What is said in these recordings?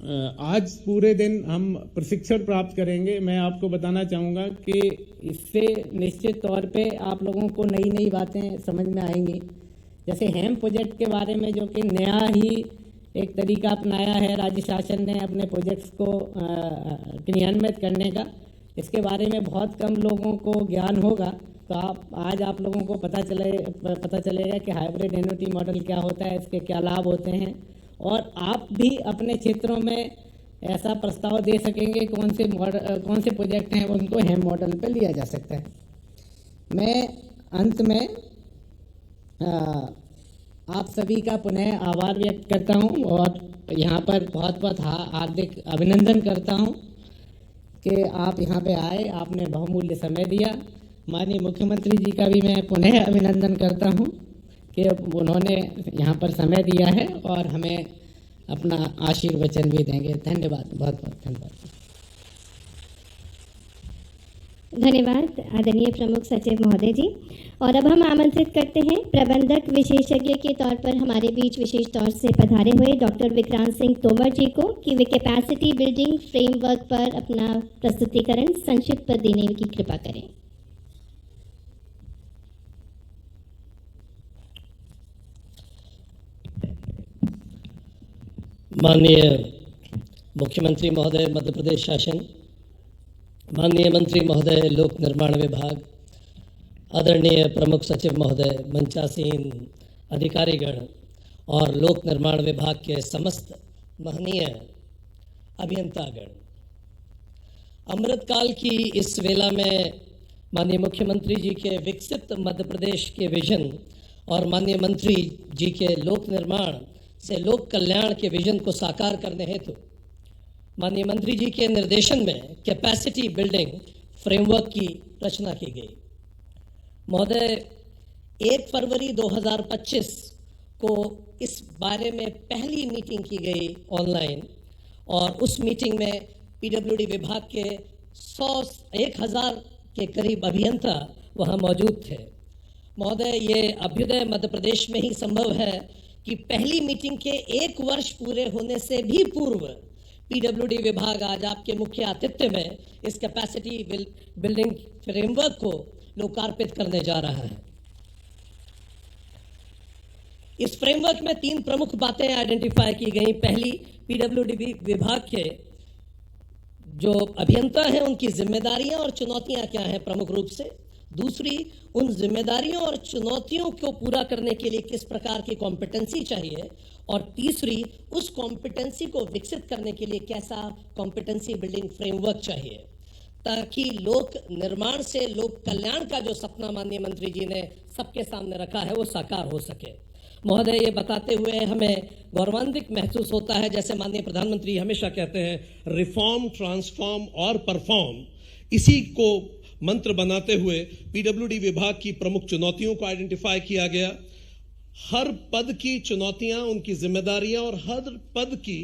आज पूरे दिन हम प्रशिक्षण प्राप्त करेंगे। मैं आपको बताना चाहूँगा कि इससे निश्चित तौर पे आप लोगों को नई नई बातें समझ में आएंगी। जैसे हेम प्रोजेक्ट के बारे में, जो कि नया ही एक तरीका अपनाया है राज्य शासन ने अपने प्रोजेक्ट्स को क्रियान्वित करने का, इसके बारे में बहुत कम लोगों को ज्ञान होगा। तो आज आप लोगों को पता चलेगा कि हाइब्रिड एन्युटी मॉडल क्या होता है, इसके क्या लाभ होते हैं, और आप भी अपने क्षेत्रों में ऐसा प्रस्ताव दे सकेंगे कौन से प्रोजेक्ट हैं उनको हेम मॉडल पर लिया जा सकता है। मैं अंत में आप सभी का पुनः आभार व्यक्त करता हूं और यहाँ पर बहुत बहुत हार्दिक अभिनंदन करता हूं कि आप यहाँ पे आए, आपने बहुमूल्य समय दिया। माननीय मुख्यमंत्री जी का भी मैं पुनः अभिनंदन करता हूं कि उन्होंने यहाँ पर समय दिया है और हमें अपना आशीर्वचन भी देंगे। धन्यवाद, बहुत बहुत धन्यवाद। धन्यवाद आदरणीय प्रमुख सचिव महोदय जी। और अब हम आमंत्रित करते हैं प्रबंधक विशेषज्ञ के तौर पर हमारे बीच विशेष तौर से पधारे हुए डॉक्टर विक्रांत सिंह तोमर जी को कि वे कैपेसिटी बिल्डिंग फ्रेमवर्क पर अपना प्रस्तुतिकरण संक्षिप्त देने की कृपा करें। माननीय मुख्यमंत्री महोदय मध्य प्रदेश शासन, माननीय मंत्री महोदय लोक निर्माण विभाग, आदरणीय प्रमुख सचिव महोदय, मंचासीन अधिकारीगण और लोक निर्माण विभाग के समस्त महनीय अभियंतागण, अमृतकाल की इस वेला में माननीय मुख्यमंत्री जी के विकसित मध्य प्रदेश के विजन और माननीय मंत्री जी के लोक निर्माण से लोक कल्याण के विजन को साकार करने हेतु माननीय मंत्री जी के निर्देशन में कैपेसिटी बिल्डिंग फ्रेमवर्क की रचना की गई। महोदय, 1 फरवरी 2025 को इस बारे में पहली मीटिंग की गई ऑनलाइन और उस मीटिंग में पीडब्ल्यूडी विभाग के 1000 के करीब अभियंता वहां मौजूद थे। महोदय, ये अभ्युदय मध्य प्रदेश में ही संभव है कि पहली मीटिंग के 1 वर्ष पूरे होने से भी पूर्व पीडब्ल्यूडी विभाग आज आपके मुख्य आतिथ्य में इस कैपेसिटी बिल्डिंग फ्रेमवर्क को लोकार्पित करने जा रहा है। इस फ्रेमवर्क में 3 प्रमुख बातें आइडेंटिफाई की गई। पहली, पीडब्ल्यूडी विभाग के जो अभियंता हैं उनकी जिम्मेदारियां और चुनौतियां क्या हैं प्रमुख रूप से। दूसरी, उन जिम्मेदारियों और चुनौतियों को पूरा करने के लिए किस प्रकार की कॉम्पिटेंसी चाहिए। और तीसरी, उस कॉम्पिटेंसी को विकसित करने के लिए कैसा कॉम्पिटेंसी बिल्डिंग फ्रेमवर्क चाहिए, ताकि लोक निर्माण से लोक कल्याण का जो सपना माननीय मंत्री जी ने सबके सामने रखा है वो साकार हो सके। महोदय, ये बताते हुए हमें गौरवान्वित महसूस होता है, जैसे माननीय प्रधानमंत्री हमेशा कहते हैं, रिफॉर्म, ट्रांसफॉर्म और परफॉर्म, इसी को मंत्र बनाते हुए पीडब्ल्यूडी विभाग की प्रमुख चुनौतियों को आइडेंटिफाई किया गया। हर पद की चुनौतियां, उनकी जिम्मेदारियां और हर पद की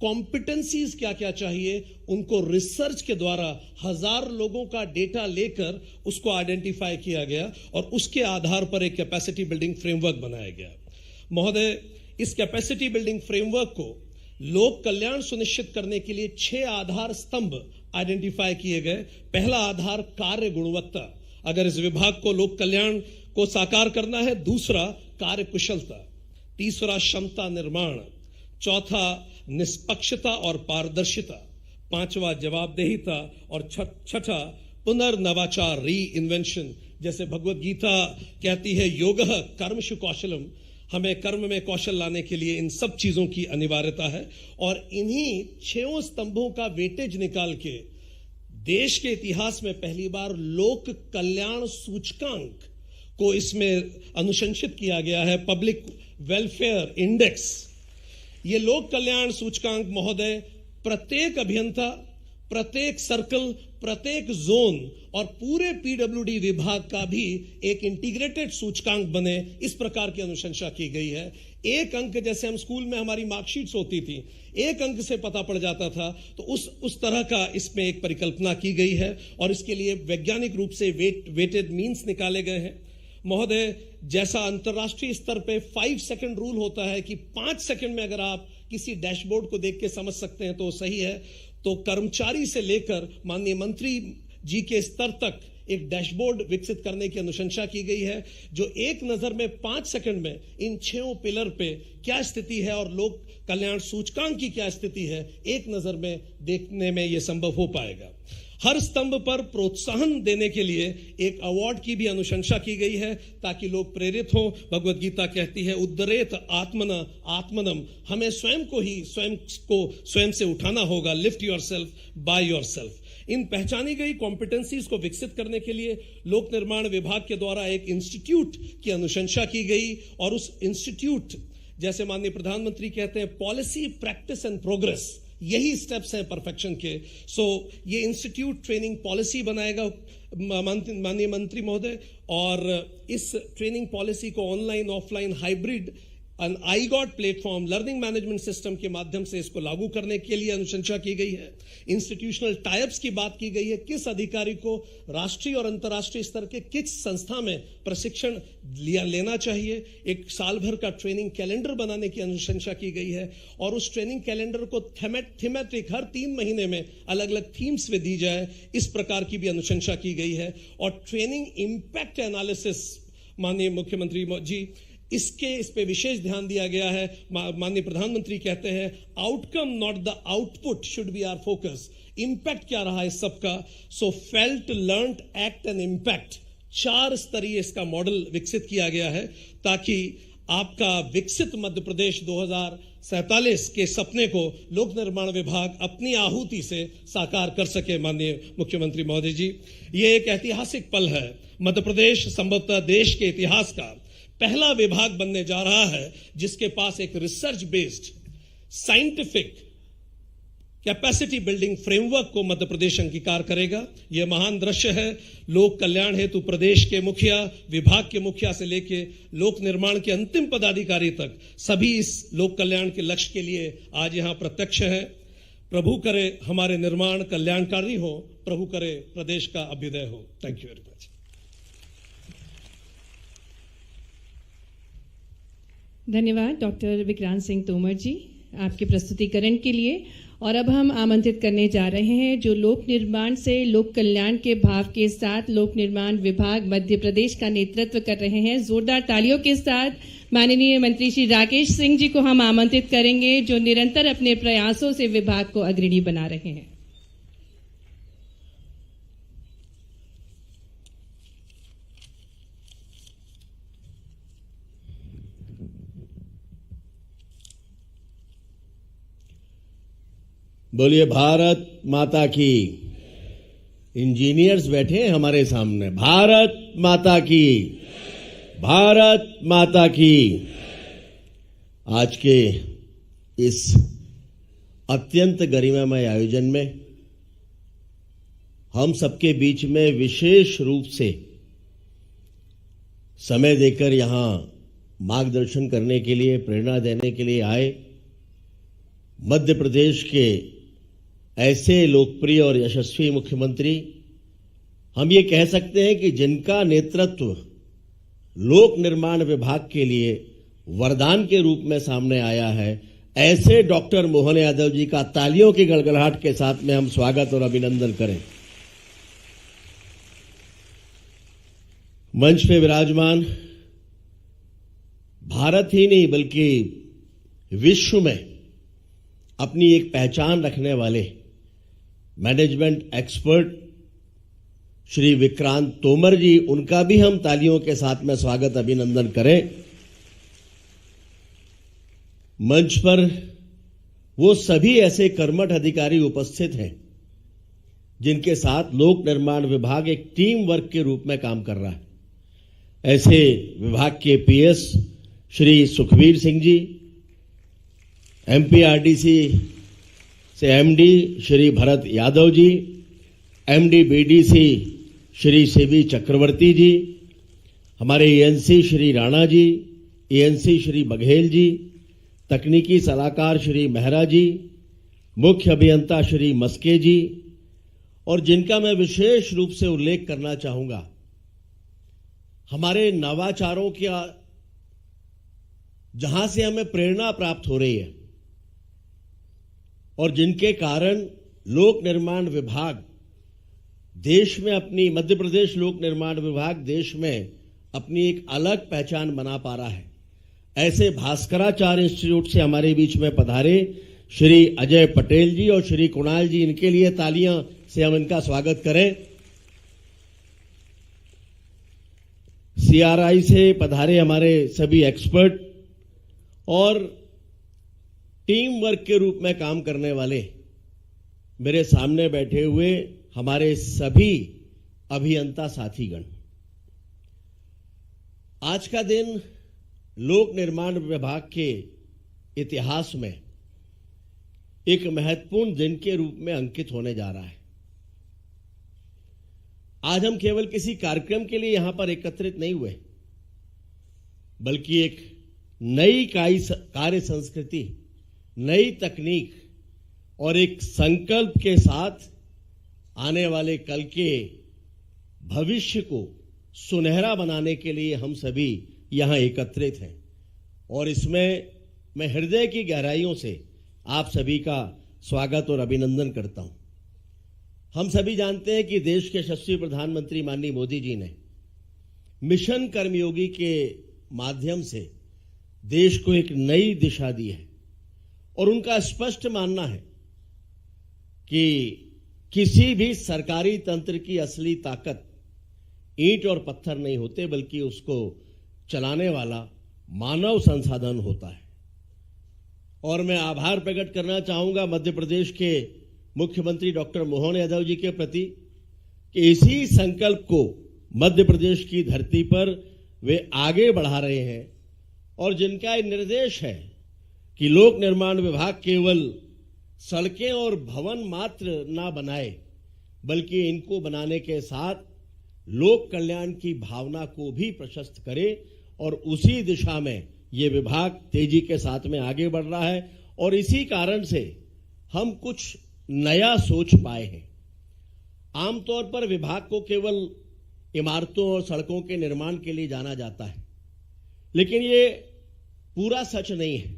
कॉम्पिटेंसीज क्या क्या चाहिए, उनको रिसर्च के द्वारा 1000 लोगों का डेटा लेकर उसको आइडेंटिफाई किया गया और उसके आधार पर एक कैपेसिटी बिल्डिंग फ्रेमवर्क बनाया गया। महोदय, इस कैपेसिटी बिल्डिंग फ्रेमवर्क को लोक कल्याण सुनिश्चित करने के लिए 6 आधार स्तंभ आइडेंटिफाई किए गए। पहला आधार कार्य गुणवत्ता, अगर इस विभाग को लोक कल्याण को साकार करना है। दूसरा, कार्य कुशलता। तीसरा, क्षमता निर्माण। चौथा, निष्पक्षता और पारदर्शिता। पांचवा, जवाबदेहिता। और छठा, पुनर्नवाचार, री इन्वेंशन। जैसे भगवत गीता कहती है, योगः कर्मसु कौशलम, हमें कर्म में कौशल लाने के लिए इन सब चीजों की अनिवार्यता है। और इन्हीं 6 स्तंभों का वेटेज निकाल के देश के इतिहास में पहली बार लोक कल्याण सूचकांक को इसमें अनुशंसित किया गया है, पब्लिक वेलफेयर इंडेक्स। ये लोक कल्याण सूचकांक महोदय प्रत्येक अभियंता, प्रत्येक सर्कल, प्रत्येक जोन और पूरे पीडब्ल्यूडी विभाग का भी एक इंटीग्रेटेड सूचकांक बने, इस प्रकार की अनुशंसा की गई है। 1 अंक, जैसे हम स्कूल में हमारी मार्कशीट्स होती थी, 1 अंक से पता पड़ जाता था, तो उस तरह का इसमें एक परिकल्पना की गई है और इसके लिए वैज्ञानिक रूप से वेटेड मीन्स निकाले गए हैं। महोदय, जैसा अंतर्राष्ट्रीय स्तर पे 5 सेकंड रूल होता है कि 5 सेकंड में अगर आप किसी डैशबोर्ड को देख के समझ सकते हैं तो सही है। तो कर्मचारी से लेकर माननीय मंत्री जी के स्तर तक एक डैशबोर्ड विकसित करने की अनुशंसा की गई है, जो एक नजर में 5 सेकंड में इन 6 पिलर पे क्या स्थिति है और लोक कल्याण सूचकांक की क्या स्थिति है, एक नजर में देखने में यह संभव हो पाएगा। हर स्तंभ पर प्रोत्साहन देने के लिए एक अवार्ड की भी अनुशंसा की गई है, ताकि लोग प्रेरित हों। भगवत गीता कहती है, उद्धरेत आत्मना आत्मनम, हमें स्वयं से उठाना होगा। Lift yourself by yourself. इन पहचानी गई कॉम्पिटेंसीज को विकसित करने के लिए लोक निर्माण विभाग के द्वारा एक इंस्टीट्यूट की अनुशंसा की गई, और उस इंस्टीट्यूट, जैसे माननीय प्रधानमंत्री कहते हैं, पॉलिसी प्रैक्टिस एंड प्रोग्रेस, यही स्टेप्स हैं परफेक्शन के। सो ये इंस्टीट्यूट ट्रेनिंग पॉलिसी बनाएगा माननीय मंत्री महोदय, और इस ट्रेनिंग पॉलिसी को online offline hybrid iGOT platform learning management system के माध्यम से इसको लागू करने के लिए अनुशंसा की गई है। इंस्टीट्यूशनल टाइप्स की बात की गई है, किस अधिकारी को राष्ट्रीय और अंतर्राष्ट्रीय स्तर के किस संस्था में प्रशिक्षण लेना चाहिए। एक साल भर का ट्रेनिंग कैलेंडर बनाने की अनुशंसा की गई है, और उस ट्रेनिंग कैलेंडर को थीमेटिक हर 3 महीने में अलग अलग थीम्स में दी जाए, इस प्रकार की भी अनुशंसा की गई है। और ट्रेनिंग इंपैक्ट एनालिसिस, माननीय मुख्यमंत्री जी, इस पे विशेष ध्यान दिया गया है। माननीय प्रधानमंत्री कहते हैं, outcome not the output should be our focus. Impact क्या रहा है इस सबका? So felt, learned, act and impact, 4 स्तरीय इसका मॉडल विकसित किया गया है, ताकि आपका विकसित मध्य प्रदेश 2047 के सपने को लोक निर्माण विभाग अपनी आहुति से साकार कर सके। माननीय मुख्यमंत्री महोदय जी, ये एक ऐतिहासिक पल है। मध्य प्रदेश संभवतः देश के इतिहास का पहला विभाग बनने जा रहा है जिसके पास एक research based scientific capacity building framework को मध्य प्रदेश अंगीकार करेगा। यह महान दृश्य है। लोक कल्याण हेतु प्रदेश के मुखिया, विभाग के मुखिया से लेके लोक निर्माण के अंतिम पदाधिकारी तक सभी इस लोक कल्याण के लक्ष्य के लिए आज यहां प्रत्यक्ष है। प्रभु करे हमारे निर्माण कल्याणकारी हो, प्रभु करे प्रदेश का अभ्युदय हो। Thank you very much. धन्यवाद डॉक्टर विक्रांत सिंह तोमर जी आपके प्रस्तुतिकरण के लिए। और अब हम आमंत्रित करने जा रहे हैं जो लोक निर्माण से लोक कल्याण के भाव के साथ लोक निर्माण विभाग मध्य प्रदेश का नेतृत्व कर रहे हैं। जोरदार तालियों के साथ माननीय मंत्री श्री राकेश सिंह जी को हम आमंत्रित करेंगे, जो निरंतर अपने प्रयासों से विभाग को अग्रणी बना रहे हैं। बोलिए भारत माता की। इंजीनियर्स बैठे हैं हमारे सामने। भारत माता की, भारत माता की। आज के इस अत्यंत गरिमामय आयोजन में हम सबके बीच में विशेष रूप से समय देकर यहां मार्गदर्शन करने के लिए, प्रेरणा देने के लिए आए मध्य प्रदेश के ऐसे लोकप्रिय और यशस्वी मुख्यमंत्री, हम ये कह सकते हैं कि जिनका नेतृत्व लोक निर्माण विभाग के लिए वरदान के रूप में सामने आया है, ऐसे डॉक्टर मोहन यादव जी का तालियों की गड़गड़ाहट के साथ में हम स्वागत और अभिनंदन करें। मंच पे विराजमान भारत ही नहीं बल्कि विश्व में अपनी एक पहचान रखने वाले मैनेजमेंट एक्सपर्ट श्री विक्रांत तोमर जी, उनका भी हम तालियों के साथ में स्वागत अभिनंदन करें। मंच पर वो सभी ऐसे कर्मठ अधिकारी उपस्थित हैं जिनके साथ लोक निर्माण विभाग एक टीम वर्क के रूप में काम कर रहा है। ऐसे विभाग के पीएस श्री सुखबीर सिंह जी, एमपीआरडीसी से MD Shri Bharat Yadav ji, MD BDC Shri CB चक्रवर्ती जी, हमारे एएनसी श्री राणा जी, एएनसी श्री बघेल जी, तकनीकी सलाहकार श्री मेहरा जी, मुख्य अभियंता श्री मस्के जी, और जिनका मैं विशेष रूप से उल्लेख करना चाहूंगा, हमारे नवाचारों का जहां से हमें प्रेरणा प्राप्त हो रही है, और जिनके कारण लोक निर्माण विभाग देश में अपनी, मध्य प्रदेश लोक निर्माण विभाग देश में अपनी एक अलग पहचान बना पा रहा है, ऐसे भास्कराचार्य इंस्टीट्यूट से हमारे बीच में पधारे श्री अजय पटेल जी और श्री कुणाल जी, इनके लिए तालियां से हम इनका स्वागत करें। CRI से पधारे हमारे सभी एक्सपर्ट और टीम वर्क के रूप में काम करने वाले मेरे सामने बैठे हुए हमारे सभी अभियंता साथीगण। आज का दिन लोक निर्माण विभाग के इतिहास में एक महत्वपूर्ण दिन के रूप में अंकित होने जा रहा है। आज हम केवल किसी कार्यक्रम के लिए यहां पर एकत्रित नहीं हुए, बल्कि एक नई कार्य संस्कृति, नई तकनीक और एक संकल्प के साथ आने वाले कल के भविष्य को सुनहरा बनाने के लिए हम सभी यहां एकत्रित हैं। और इसमें मैं हृदय की गहराइयों से आप सभी का स्वागत और अभिनंदन करता हूं। हम सभी जानते हैं कि देश के यशस्वी प्रधानमंत्री माननीय मोदी जी ने मिशन कर्मयोगी के माध्यम से देश को एक नई दिशा दी है और उनका स्पष्ट मानना है कि किसी भी सरकारी तंत्र की असली ताकत ईंट और पत्थर नहीं होते, बल्कि उसको चलाने वाला मानव संसाधन होता है। और मैं आभार प्रकट करना चाहूंगा मध्य प्रदेश के मुख्यमंत्री डॉक्टर मोहन यादव जी के प्रति कि इसी संकल्प को मध्य प्रदेश की धरती पर वे आगे बढ़ा रहे हैं और जिनका निर्देश है कि लोक निर्माण विभाग केवल सड़कें और भवन मात्र ना बनाए, बल्कि इनको बनाने के साथ लोक कल्याण की भावना को भी प्रशस्त करे। और उसी दिशा में ये विभाग तेजी के साथ में आगे बढ़ रहा है और इसी कारण से हम कुछ नया सोच पाए हैं। आमतौर पर विभाग को केवल इमारतों और सड़कों के निर्माण के लिए जाना जाता है, लेकिन ये पूरा सच नहीं है।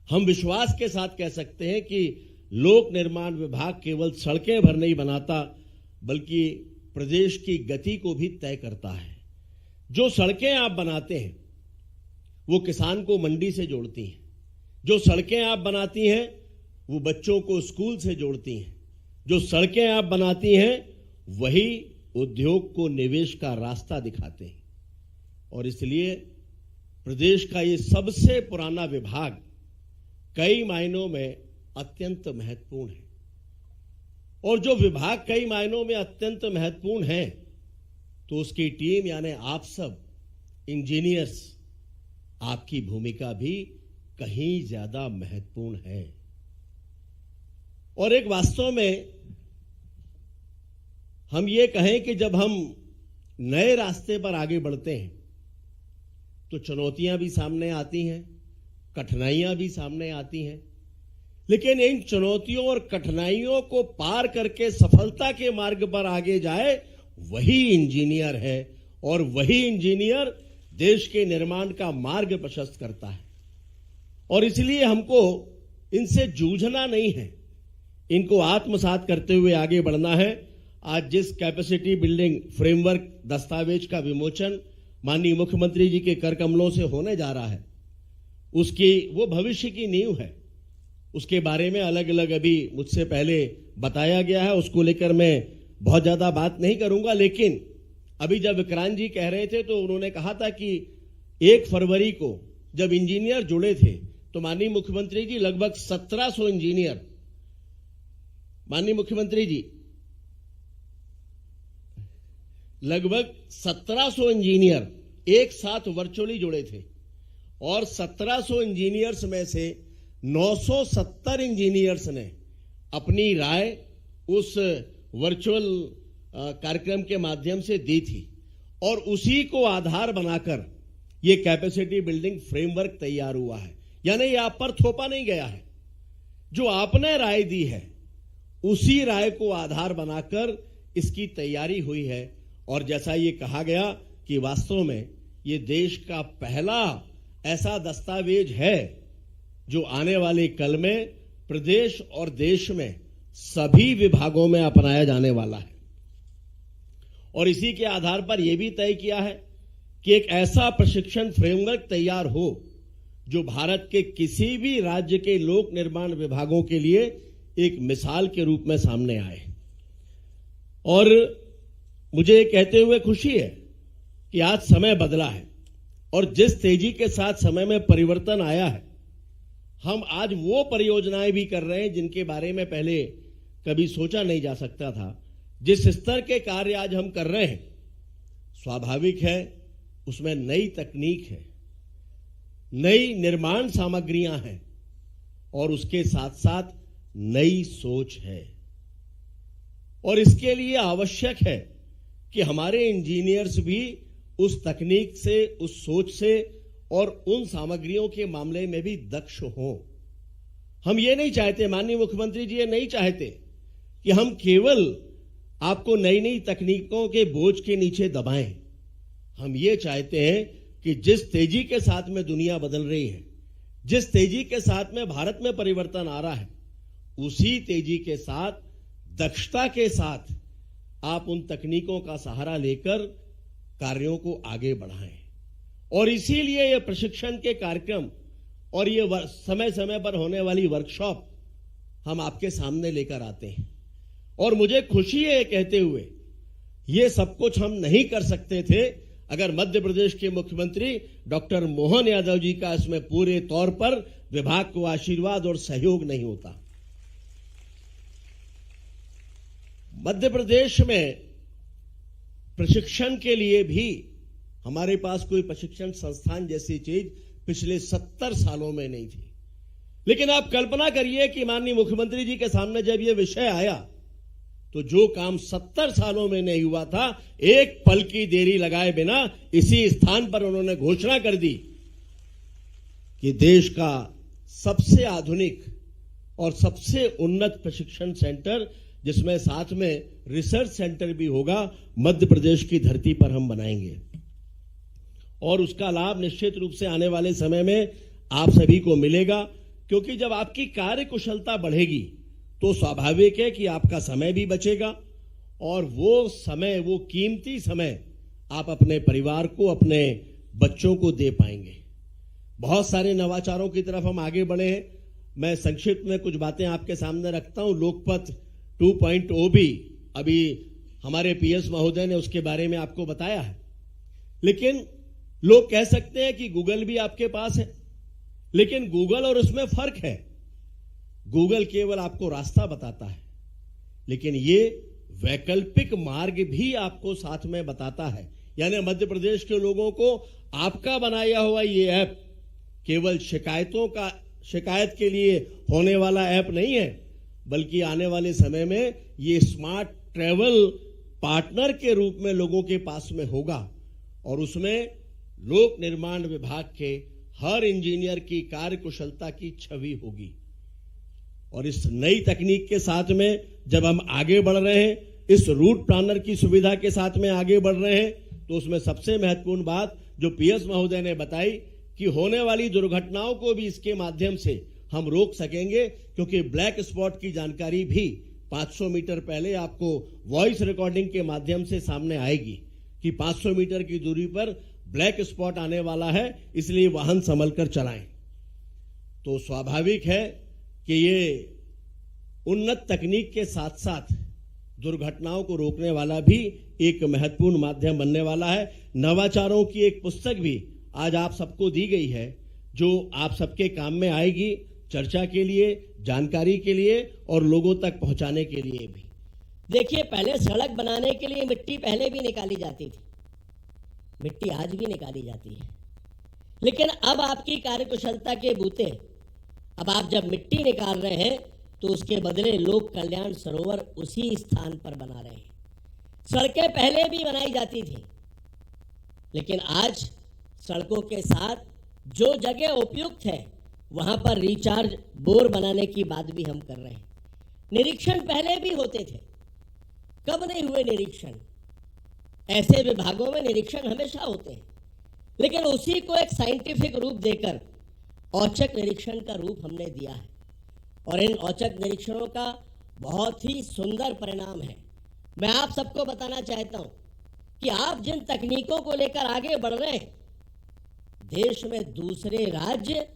हम विश्वास के साथ कह सकते हैं कि लोक निर्माण विभाग केवल सड़कें भर नहीं बनाता, बल्कि प्रदेश की गति को भी तय करता है। जो सड़कें आप बनाते हैं वो किसान को मंडी से जोड़ती हैं, जो सड़कें आप बनाती हैं वो बच्चों को स्कूल से जोड़ती हैं, जो सड़कें आप बनाती हैं वही उद्योग को निवेश का रास्ता दिखाते हैं। और इसलिए प्रदेश का ये सबसे पुराना विभाग कई मायनों में अत्यंत महत्वपूर्ण है। और जो विभाग कई मायनों में अत्यंत महत्वपूर्ण है, तो उसकी टीम यानी आप सब इंजीनियर्स, आपकी भूमिका भी कहीं ज्यादा महत्वपूर्ण है। और एक वास्तव में हम ये कहें कि जब हम नए रास्ते पर आगे बढ़ते हैं तो चुनौतियां भी सामने आती हैं, कठिनाइयां भी सामने आती हैं, लेकिन इन चुनौतियों और कठिनाइयों को पार करके सफलता के मार्ग पर आगे जाए वही इंजीनियर है और वही इंजीनियर देश के निर्माण का मार्ग प्रशस्त करता है। और इसलिए हमको इनसे जूझना नहीं है, इनको आत्मसात करते हुए आगे बढ़ना है। आज जिस कैपेसिटी बिल्डिंग फ्रेमवर्क दस्तावेज का विमोचन माननीय मुख्यमंत्री जी के कर कमलों से होने जा रहा है, उसकी वो भविष्य की नींव है। उसके बारे में अलग अलग अभी मुझसे पहले बताया गया है, उसको लेकर मैं बहुत ज्यादा बात नहीं करूंगा। लेकिन अभी जब विक्रांत जी कह रहे थे तो उन्होंने कहा था कि 1 फरवरी को जब इंजीनियर जुड़े थे तो माननीय मुख्यमंत्री जी लगभग 1700 इंजीनियर, माननीय मुख्यमंत्री जी लगभग 1700 इंजीनियर एक साथ वर्चुअली जुड़े थे और 1700 इंजीनियर्स में से 970 इंजीनियर्स ने अपनी राय उस वर्चुअल कार्यक्रम के माध्यम से दी थी और उसी को आधार बनाकर यह कैपेसिटी बिल्डिंग फ्रेमवर्क तैयार हुआ है। यानी यह आप पर थोपा नहीं गया है, जो आपने राय दी है उसी राय को आधार बनाकर इसकी तैयारी हुई है। और जैसा ये कहा गया कि वास्तव में ये देश का पहला ऐसा दस्तावेज है जो आने वाले कल में प्रदेश और देश में सभी विभागों में अपनाया जाने वाला है। और इसी के आधार पर यह भी तय किया है कि एक ऐसा प्रशिक्षण फ्रेमवर्क तैयार हो जो भारत के किसी भी राज्य के लोक निर्माण विभागों के लिए एक मिसाल के रूप में सामने आए। और मुझे कहते हुए खुशी है कि आज समय बदला है और जिस तेजी के साथ समय में परिवर्तन आया है, हम आज वो परियोजनाएं भी कर रहे हैं जिनके बारे में पहले कभी सोचा नहीं जा सकता था। जिस स्तर के कार्य आज हम कर रहे हैं, स्वाभाविक है उसमें नई तकनीक है, नई निर्माण सामग्रियां हैं और उसके साथ साथ नई सोच है। और इसके लिए आवश्यक है कि हमारे इंजीनियर्स भी उस तकनीक से, उस सोच से और उन सामग्रियों के मामले में भी दक्ष हों। हम ये नहीं चाहते, माननीय मुख्यमंत्री जी ये नहीं चाहते कि हम केवल आपको नई नई तकनीकों के बोझ के नीचे दबाएं। हम ये चाहते हैं कि जिस तेजी के साथ में दुनिया बदल रही है, जिस तेजी के साथ में भारत में परिवर्तन आ रहा है, उसी तेजी के साथ, दक्षता के साथ आप उन तकनीकों का सहारा लेकर कार्यों को आगे बढ़ाएं। और इसीलिए ये प्रशिक्षण के कार्यक्रम और ये समय समय पर होने वाली वर्कशॉप हम आपके सामने लेकर आते हैं। और मुझे खुशी है कहते हुए, ये सब कुछ हम नहीं कर सकते थे अगर मध्य प्रदेश के मुख्यमंत्री डॉक्टर मोहन यादव जी का इसमें पूरे तौर पर विभाग को आशीर्वाद और सहयोग नहीं होता। मध्य प्रदेश में प्रशिक्षण के लिए भी हमारे पास कोई प्रशिक्षण संस्थान जैसी चीज पिछले 70 सालों में नहीं थी। लेकिन आप कल्पना करिए कि माननीय मुख्यमंत्री जी के सामने जब यह विषय आया तो जो काम 70 सालों में नहीं हुआ था, एक पल की देरी लगाए बिना इसी स्थान पर उन्होंने घोषणा कर दी कि देश का सबसे आधुनिक और सबसे उन्नत प्रशिक्षण सेंटर, जिसमें साथ में रिसर्च सेंटर भी होगा, मध्य प्रदेश की धरती पर हम बनाएंगे। और उसका लाभ निश्चित रूप से आने वाले समय में आप सभी को मिलेगा, क्योंकि जब आपकी कार्य कुशलता बढ़ेगी तो स्वाभाविक है कि आपका समय भी बचेगा और वो समय, वो कीमती समय आप अपने परिवार को, अपने बच्चों को दे पाएंगे। बहुत सारे नवाचारों की तरफ हम आगे बढ़े हैं। मैं संक्षिप्त में कुछ बातें आपके सामने रखता हूं। लोकपथ 2.0 भी अभी हमारे पीएस महोदय ने उसके बारे में आपको बताया है। लेकिन लोग कह सकते हैं कि गूगल भी आपके पास है, लेकिन गूगल और उसमें फर्क है। गूगल केवल आपको रास्ता बताता है, लेकिन ये वैकल्पिक मार्ग भी आपको साथ में बताता है। यानी मध्य प्रदेश के लोगों को आपका बनाया हुआ ये ऐप केवल शिकायत के लिए होने वाला ऐप नहीं है, बल्कि आने वाले समय में ये स्मार्ट ट्रैवल पार्टनर के रूप में लोगों के पास में होगा और उसमें लोक निर्माण विभाग के हर इंजीनियर की कार्य कुशलता की छवि होगी। और इस नई तकनीक के साथ में जब हम आगे बढ़ रहे हैं, इस रूट प्लानर की सुविधा के साथ में आगे बढ़ रहे हैं, तो उसमें सबसे महत्वपूर्ण बात जो पीएस महोदय ने बताई कि होने वाली दुर्घटनाओं को भी इसके माध्यम से हम रोक सकेंगे, क्योंकि ब्लैक स्पॉट की जानकारी भी 500 मीटर पहले आपको वॉइस रिकॉर्डिंग के माध्यम से सामने आएगी कि 500 मीटर की दूरी पर ब्लैक स्पॉट आने वाला है, इसलिए वाहन संभल कर चलाएं। तो स्वाभाविक है कि ये उन्नत तकनीक के साथ साथ दुर्घटनाओं को रोकने वाला भी एक महत्वपूर्ण माध्यम बनने वाला है। नवाचारों की एक पुस्तक भी आज आप सबको दी गई है, जो आप सबके काम में आएगी, चर्चा के लिए, जानकारी के लिए और लोगों तक पहुंचाने के लिए भी। देखिए, पहले सड़क बनाने के लिए मिट्टी पहले भी निकाली जाती थी, मिट्टी आज भी निकाली जाती है, लेकिन अब आपकी कार्यकुशलता के बूते अब आप जब मिट्टी निकाल रहे हैं तो उसके बदले लोक कल्याण सरोवर उसी स्थान पर बना रहे हैं। सड़कें पहले भी बनाई जाती थी, लेकिन आज सड़कों के साथ जो जगह उपयुक्त है वहां पर रिचार्ज बोर बनाने की बात भी हम कर रहे हैं। निरीक्षण पहले भी होते थे, कब नहीं हुए निरीक्षण? ऐसे विभागों में निरीक्षण हमेशा होते हैं, लेकिन उसी को एक साइंटिफिक रूप देकर औचक निरीक्षण का रूप हमने दिया है। और इन औचक निरीक्षणों का बहुत ही सुंदर परिणाम है। मैं आप सबको बताना चाहता हूं कि आप जिन तकनीकों को लेकर आगे बढ़ रहे हैं, देश में दूसरे राज्य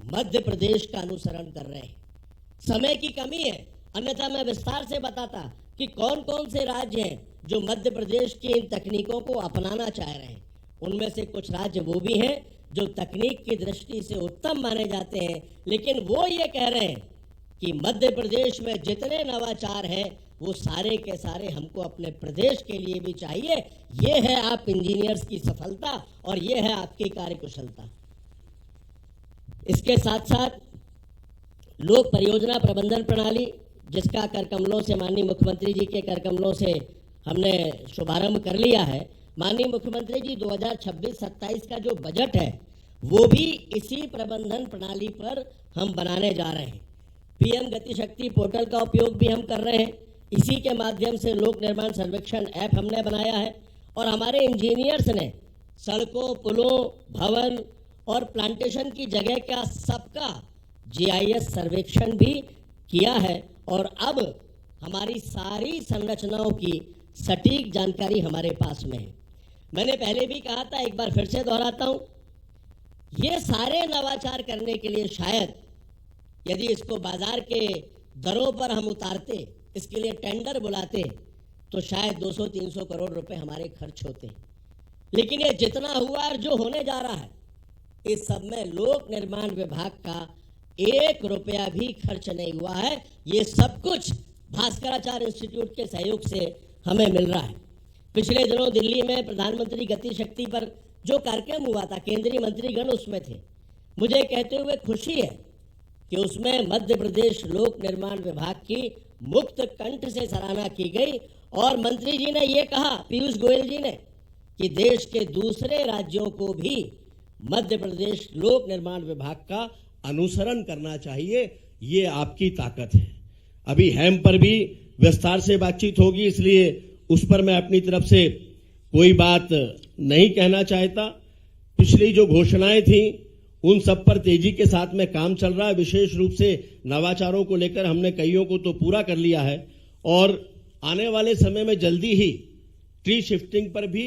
मध्य प्रदेश का अनुसरण कर रहे हैं। समय की कमी है, अन्यथा मैं विस्तार से बताता कि कौन कौन से राज्य हैं जो मध्य प्रदेश की इन तकनीकों को अपनाना चाह रहे हैं। उनमें से कुछ राज्य वो भी हैं जो तकनीक की दृष्टि से उत्तम माने जाते हैं, लेकिन वो ये कह रहे हैं कि मध्य प्रदेश में जितने नवाचार हैं वो सारे के सारे हमको अपने प्रदेश के लिए भी चाहिए। ये है आप इंजीनियर्स की सफलता और ये है आपकी कार्यकुशलता। इसके साथ साथ लोक परियोजना प्रबंधन प्रणाली, जिसका करकमलों से माननीय मुख्यमंत्री जी के करकमलों से हमने शुभारंभ कर लिया है। माननीय मुख्यमंत्री जी 2026-27 का जो बजट है वो भी इसी प्रबंधन प्रणाली पर हम बनाने जा रहे हैं। पीएम गति शक्ति पोर्टल का उपयोग भी हम कर रहे हैं। इसी के माध्यम से लोक निर्माण सर्वेक्षण ऐप हमने बनाया है और हमारे इंजीनियर्स ने सड़कों, पुलों, भवन और प्लांटेशन की जगह का सबका जीआईएस सर्वेक्षण भी किया है और अब हमारी सारी संरचनाओं की सटीक जानकारी हमारे पास में है। मैंने पहले भी कहा था, एक बार फिर से दोहराता हूं, ये सारे नवाचार करने के लिए शायद यदि इसको बाजार के दरों पर हम उतारते, इसके लिए टेंडर बुलाते, तो शायद 200-300 करोड़ रुपए हमारे खर्च होते। लेकिन ये जितना हुआ और जो होने जा रहा है, इस सब में लोक निर्माण विभाग का 1 रुपया भी खर्च नहीं हुआ है। ये सब कुछ भास्कराचार्य इंस्टीट्यूट के सहयोग से हमें मिल रहा है। पिछले दिनों दिल्ली में प्रधानमंत्री गति शक्ति पर जो कार्यक्रम हुआ था, केंद्रीय मंत्रीगण उसमें थे। मुझे कहते हुए खुशी है कि उसमें मध्य प्रदेश लोक निर्माण विभाग की मुक्त कंठ से सराहना की गई और मंत्री जी ने ये कहा, पीयूष गोयल जी ने, कि देश के दूसरे राज्यों को भी मध्य प्रदेश लोक निर्माण विभाग का अनुसरण करना चाहिए। ये आपकी ताकत है। अभी हैम पर भी विस्तार से बातचीत होगी, इसलिए उस पर मैं अपनी तरफ से कोई बात नहीं कहना चाहता। पिछली जो घोषणाएं थी उन सब पर तेजी के साथ में काम चल रहा है। विशेष रूप से नवाचारों को लेकर हमने कईयों को तो पूरा कर लिया है और आने वाले समय में जल्दी ही ट्री शिफ्टिंग पर भी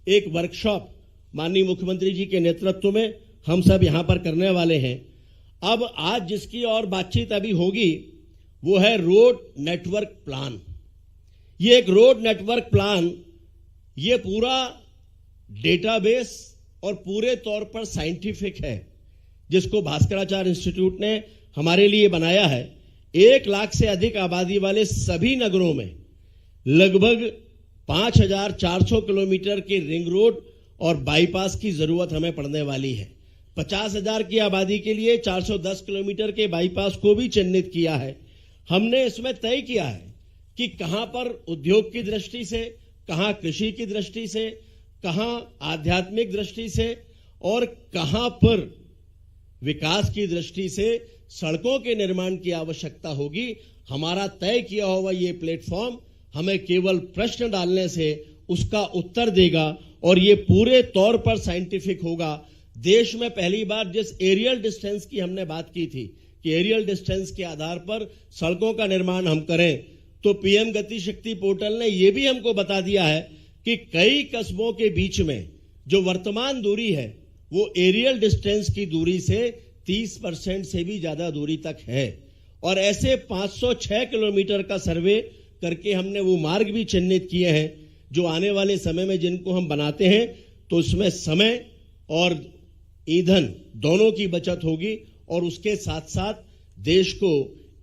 एक वर्कशॉप माननीय मुख्यमंत्री जी के नेतृत्व में हम सब यहां पर करने वाले हैं। अब आज जिसकी और बातचीत अभी होगी वो है रोड नेटवर्क प्लान। ये एक रोड नेटवर्क प्लान, ये पूरा डेटाबेस और पूरे तौर पर साइंटिफिक है, जिसको भास्कराचार्य इंस्टीट्यूट ने हमारे लिए बनाया है। 1 लाख से अधिक आबादी वाले सभी नगरों में लगभग 5,400 किलोमीटर के रिंग रोड और बाईपास की जरूरत हमें पड़ने वाली है। 50,000 की आबादी के लिए 410 किलोमीटर के बाईपास को भी चिन्हित किया है। हमने इसमें तय किया है कि कहां पर उद्योग की दृष्टि से, कहां कृषि की दृष्टि से, कहां आध्यात्मिक दृष्टि से और कहां पर विकास की दृष्टि से सड़कों के निर्माण की आवश्यकता होगी। हमारा तय किया हुआ ये प्लेटफॉर्म हमें केवल प्रश्न डालने से उसका उत्तर देगा और ये पूरे तौर पर साइंटिफिक होगा। देश में पहली बार जिस एरियल डिस्टेंस की हमने बात की थी कि एरियल डिस्टेंस के आधार पर सड़कों का निर्माण हम करें, तो पीएम गति शक्ति पोर्टल ने यह भी हमको बता दिया है कि कई कस्बों के बीच में जो वर्तमान दूरी है वो एरियल डिस्टेंस की दूरी से 30% से भी ज्यादा दूरी तक है। और ऐसे 506 किलोमीटर का सर्वे करके हमने वो मार्ग भी चिन्हित किए हैं जो आने वाले समय में जिनको हम बनाते हैं तो उसमें समय और ईंधन दोनों की बचत होगी और उसके साथ साथ देश को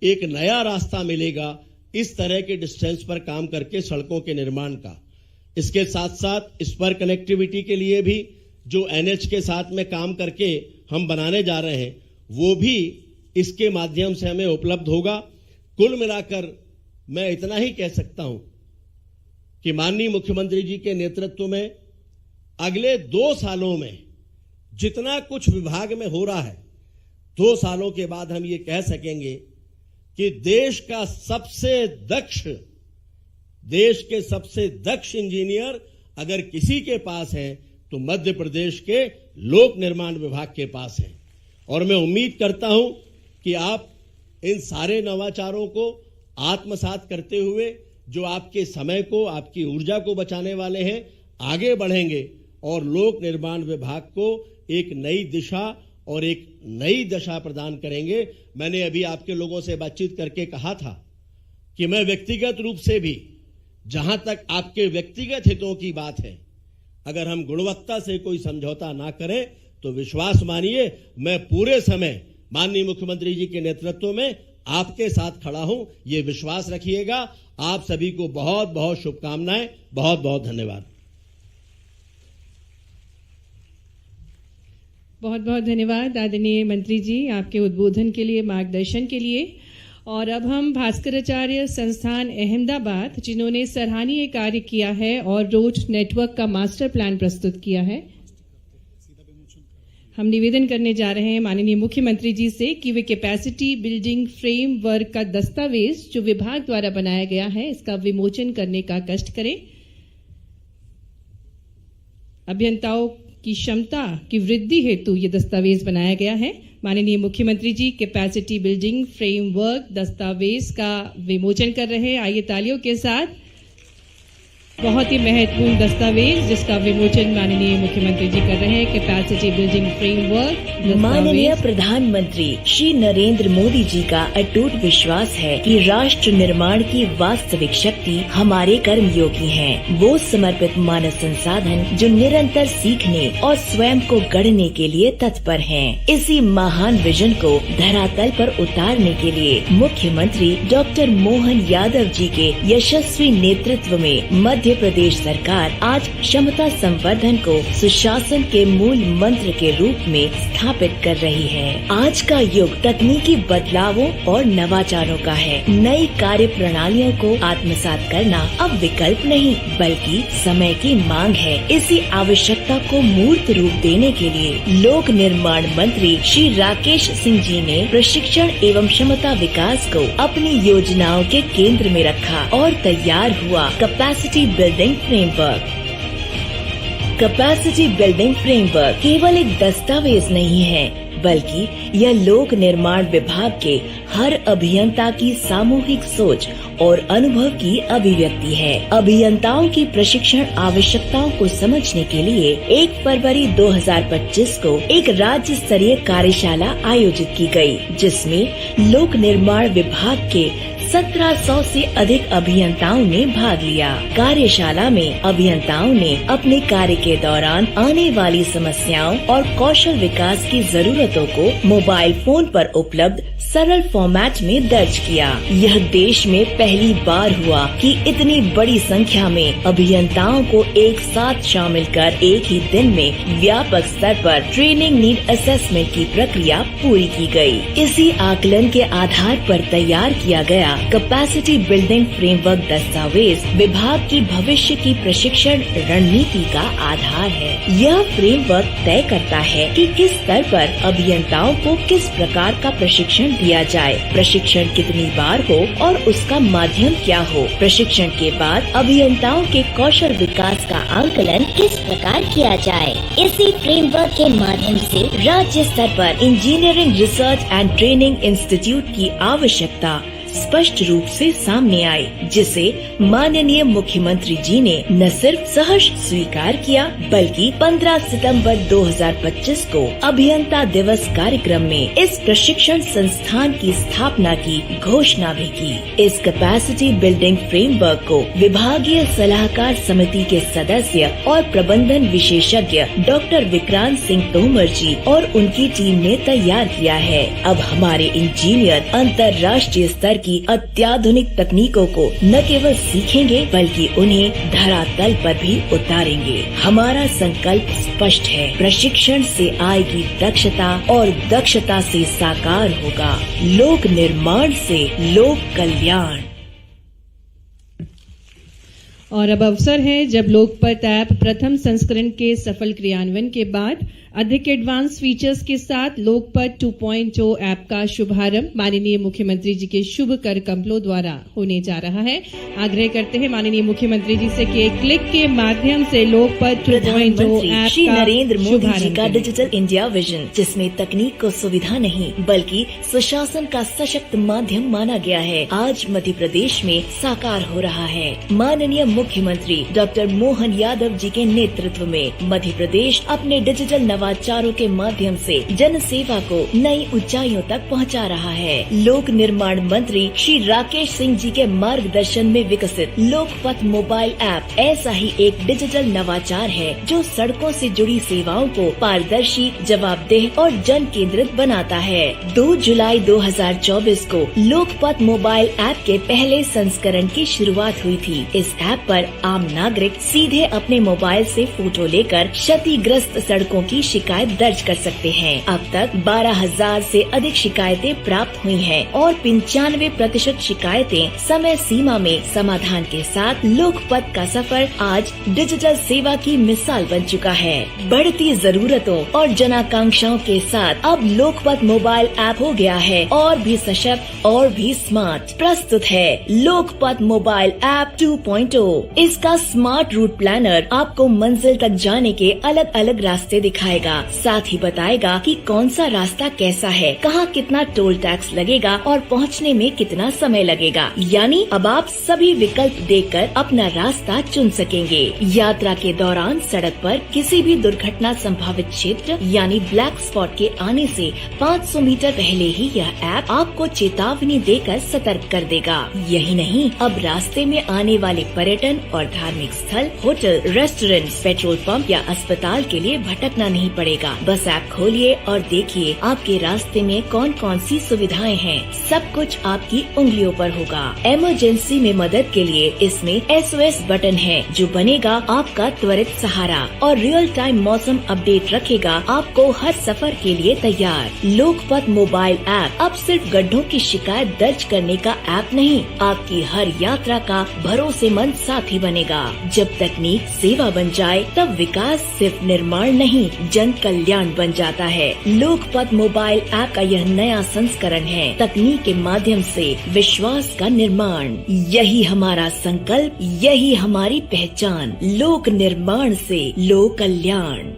एक नया रास्ता मिलेगा इस तरह के डिस्टेंस पर काम करके सड़कों के निर्माण का। इसके साथ साथ इस पर कनेक्टिविटी के लिए भी जो एनएच के साथ में काम करके हम बनाने जा रहे हैं वो भी इसके माध्यम से हमें उपलब्ध होगा। कुल मिलाकर मैं इतना ही कह सकता हूं कि माननीय मुख्यमंत्री जी के नेतृत्व में अगले 2 सालों में जितना कुछ विभाग में हो रहा है, 2 सालों के बाद हम ये कह सकेंगे कि देश के सबसे दक्ष इंजीनियर अगर किसी के पास है तो मध्य प्रदेश के लोक निर्माण विभाग के पास है। और मैं उम्मीद करता हूं कि आप इन सारे नवाचारों को आत्मसात करते हुए जो आपके समय को, आपकी ऊर्जा को बचाने वाले हैं, आगे बढ़ेंगे और लोक निर्माण विभाग को एक नई दिशा और एक नई दशा प्रदान करेंगे। मैंने अभी आपके लोगों से बातचीत करके कहा था कि मैं व्यक्तिगत रूप से भी, जहां तक आपके व्यक्तिगत हितों की बात है, अगर हम गुणवत्ता से कोई समझौता ना करें तो विश्वास मानिए मैं पूरे समय माननीय मुख्यमंत्री जी के नेतृत्व में आपके साथ खड़ा हूं, ये विश्वास रखिएगा। आप सभी को बहुत बहुत शुभकामनाएं, बहुत बहुत धन्यवाद। बहुत बहुत धन्यवाद आदरणीय मंत्री जी, आपके उद्बोधन के लिए, मार्गदर्शन के लिए। और अब हम भास्कराचार्य संस्थान अहमदाबाद, जिन्होंने सराहनीय कार्य किया है और रोड नेटवर्क का मास्टर प्लान प्रस्तुत किया है, हम निवेदन करने जा रहे हैं माननीय मुख्यमंत्री जी से कि वे कैपेसिटी बिल्डिंग फ्रेमवर्क का दस्तावेज जो विभाग द्वारा बनाया गया है, इसका विमोचन करने का कष्ट करें। अभियंताओं की क्षमता की वृद्धि हेतु ये दस्तावेज बनाया गया है। माननीय मुख्यमंत्री जी कैपेसिटी बिल्डिंग फ्रेमवर्क दस्तावेज का विमोचन कर रहे हैं। आइए तालियों के साथ। बहुत ही महत्वपूर्ण दस्तावेज जिसका विमोचन माननीय मुख्यमंत्री जी कर रहे हैं, कैपेसिटी बिल्डिंग फ्रेमवर्क। माननीय प्रधानमंत्री श्री नरेंद्र मोदी जी का अटूट विश्वास है कि राष्ट्र निर्माण की वास्तविक शक्ति हमारे कर्मयोगी हैं। वो समर्पित मानव संसाधन जो निरंतर सीखने और स्वयं को गढ़ने के लिए तत्पर हैं। इसी महान विजन को धरातल पर उतारने के लिए मुख्यमंत्री डॉक्टर मोहन यादव जी के यशस्वी नेतृत्व में मध्य प्रदेश सरकार आज क्षमता संवर्धन को सुशासन के मूल मंत्र के रूप में स्थापित कर रही है। आज का युग तकनीकी बदलावों और नवाचारों का है। नई कार्य प्रणालियों को आत्मसात करना अब विकल्प नहीं बल्कि समय की मांग है। इसी आवश्यकता को मूर्त रूप देने के लिए लोक निर्माण मंत्री श्री राकेश सिंह जी ने प्रशिक्षण एवं क्षमता विकास को अपनी योजनाओं के केंद्र में रखा और तैयार हुआ capacity building framework. Capacity building framework केवल एक दस्तावेज नहीं है बल्कि यह लोक निर्माण विभाग के हर अभियंता की सामूहिक सोच और अनुभव की अभिव्यक्ति है। अभियंताओं की प्रशिक्षण आवश्यकताओं को समझने के लिए 1 फरवरी 2025 को एक राज्य स्तरीय कार्यशाला आयोजित की गई, जिसमें लोक निर्माण विभाग के 1700 से अधिक अभियंताओं ने भाग लिया। कार्यशाला में अभियंताओं ने अपने कार्य के दौरान आने वाली समस्याओं और कौशल विकास की जरूरतों को मोबाइल फोन पर उपलब्ध सरल फॉर्मेट में दर्ज किया। यह देश में पहली बार हुआ कि इतनी बड़ी संख्या में अभियंताओं को एक साथ शामिल कर एक ही दिन में व्यापक स्तर पर ट्रेनिंग नीड असेसमेंट की प्रक्रिया पूरी की गई। इसी आकलन के आधार पर तैयार किया गया कैपेसिटी बिल्डिंग फ्रेमवर्क दस्तावेज विभाग की भविष्य की प्रशिक्षण रणनीति का आधार है। यह फ्रेमवर्क तय करता है कि किस स्तर पर अभियंताओं को किस प्रकार का प्रशिक्षण दिया जाए, प्रशिक्षण कितनी बार हो और उसका माध्यम क्या हो। प्रशिक्षण के बाद अभियंताओं के कौशल विकास का आंकलन किस प्रकार किया जाए। इसी फ्रेमवर्क के माध्यम से राज्य स्तर पर engineering research and training institute की आवश्यकता स्पष्ट रूप से सामने आई, जिसे माननीय मुख्यमंत्री जी ने न सिर्फ सहर्ष स्वीकार किया बल्कि 15 सितंबर 2025 को अभियंता दिवस कार्यक्रम में इस प्रशिक्षण संस्थान की स्थापना की घोषणा भी की। इस कैपेसिटी बिल्डिंग फ्रेमवर्क को विभागीय सलाहकार समिति के सदस्य और प्रबंधन विशेषज्ञ डॉक्टर विक्रांत सिंह तोमर जी और उनकी टीम ने तैयार किया है। अब हमारे इंजीनियर अंतर्राष्ट्रीय स्तर की अत्याधुनिक तकनीकों को न केवल सीखेंगे बल्कि उन्हें धरातल पर भी उतारेंगे। हमारा संकल्प स्पष्ट है, प्रशिक्षण से आएगी दक्षता और दक्षता से साकार होगा लोक निर्माण से लोक कल्याण। और अब अवसर है जब लोकपथ ऐप प्रथम संस्करण के सफल क्रियान्वयन के बाद अधिक एडवांस फीचर्स के साथ लोकपथ 2.0 ऐप का शुभारंभ माननीय मुख्यमंत्री जी के शुभ कर कमलों द्वारा होने जा रहा है। आग्रह करते हैं माननीय मुख्यमंत्री जी से कि एक क्लिक के माध्यम से लोकपथ 2.0 प्रधानमंत्री ऐप श्री का नरेंद्र मोदी जी शुभारंभ का करें। डिजिटल इंडिया विजन, जिसमें तकनीक को सुविधा नहीं बल्कि सुशासन का सशक्त माध्यम माना गया है, आज मध्य प्रदेश में साकार हो रहा है। माननीय मुख्यमंत्री डॉक्टर मोहन यादव जी के नेतृत्व में मध्य प्रदेश अपने डिजिटल नवाचारों के माध्यम से जन सेवा को नई ऊंचाइयों तक पहुंचा रहा है। लोक निर्माण मंत्री श्री राकेश सिंह जी के मार्गदर्शन में विकसित लोकपथ मोबाइल ऐप ऐसा ही एक डिजिटल नवाचार है जो सड़कों से जुड़ी सेवाओं को पारदर्शी, जवाबदेह और जन केंद्रित बनाता है। 2 जुलाई 2024 को लोकपथ मोबाइल ऐप के पहले संस्करण की शुरुआत हुई थी। इस ऐप पर आम नागरिक सीधे अपने मोबाइल से फोटो लेकर क्षतिग्रस्त सड़कों की शिकायत दर्ज कर सकते हैं। अब तक 12,000 से अधिक शिकायतें प्राप्त हुई हैं और 95% शिकायतें समय सीमा में समाधान के साथ लोकपथ का सफर आज डिजिटल सेवा की मिसाल बन चुका है। बढ़ती जरूरतों और जनाकांक्षाओं के साथ अब लोकपथ मोबाइल ऐप हो गया है और भी सशक्त और भी स्मार्ट। प्रस्तुत है लोकपथ मोबाइल ऐप 2.0। इसका स्मार्ट रूट प्लानर आपको मंजिल तक जाने के अलग अलग रास्ते दिखाएगा, साथ ही बताएगा कि कौन सा रास्ता कैसा है, कहाँ कितना टोल टैक्स लगेगा और पहुँचने में कितना समय लगेगा। यानी अब आप सभी विकल्प देखकर अपना रास्ता चुन सकेंगे। यात्रा के दौरान सड़क पर किसी भी दुर्घटना संभावित क्षेत्र यानी ब्लैक स्पॉट के आने से 500 मीटर पहले ही यह ऐप आपको चेतावनी देकर सतर्क कर देगा। यही नहीं, अब रास्ते में आने वाले पर्यटन और धार्मिक स्थल, होटल, रेस्टोरेंट, पेट्रोल पंप या अस्पताल के लिए भटकना नहीं पड़ेगा। बस ऐप खोलिए और देखिए आपके रास्ते में कौन कौन सी सुविधाएं हैं। सब कुछ आपकी उंगलियों पर होगा। इमरजेंसी में मदद के लिए इसमें SOS बटन है जो बनेगा आपका त्वरित सहारा और रियल टाइम मौसम अपडेट रखेगा आपको हर सफर के लिए तैयार। लोकपथ मोबाइल ऐप अब सिर्फ गड्ढों की शिकायत दर्ज करने का ऐप नहीं, आपकी हर यात्रा का भरोसेमंद साथी बनेगा। जब तकनीक सेवा बन जाए तब विकास सिर्फ निर्माण नहीं, जन कल्याण बन जाता है। लोकपथ मोबाइल ऐप का यह नया संस्करण है तकनीक के माध्यम से विश्वास का निर्माण। यही हमारा संकल्प, यही हमारी पहचान। लोक निर्माण से लोक कल्याण।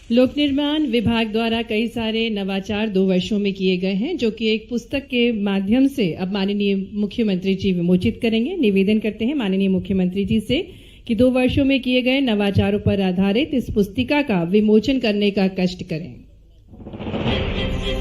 लोक निर्माण विभाग द्वारा कई सारे नवाचार 2 वर्षों में किए गए हैं, जो कि एक पुस्तक के माध्यम से अब माननीय मुख्यमंत्री जी विमोचित करेंगे। निवेदन करते हैं माननीय मुख्यमंत्री जी से कि 2 वर्षों में किए गए नवाचारों पर आधारित इस पुस्तिका का विमोचन करने का कष्ट करें।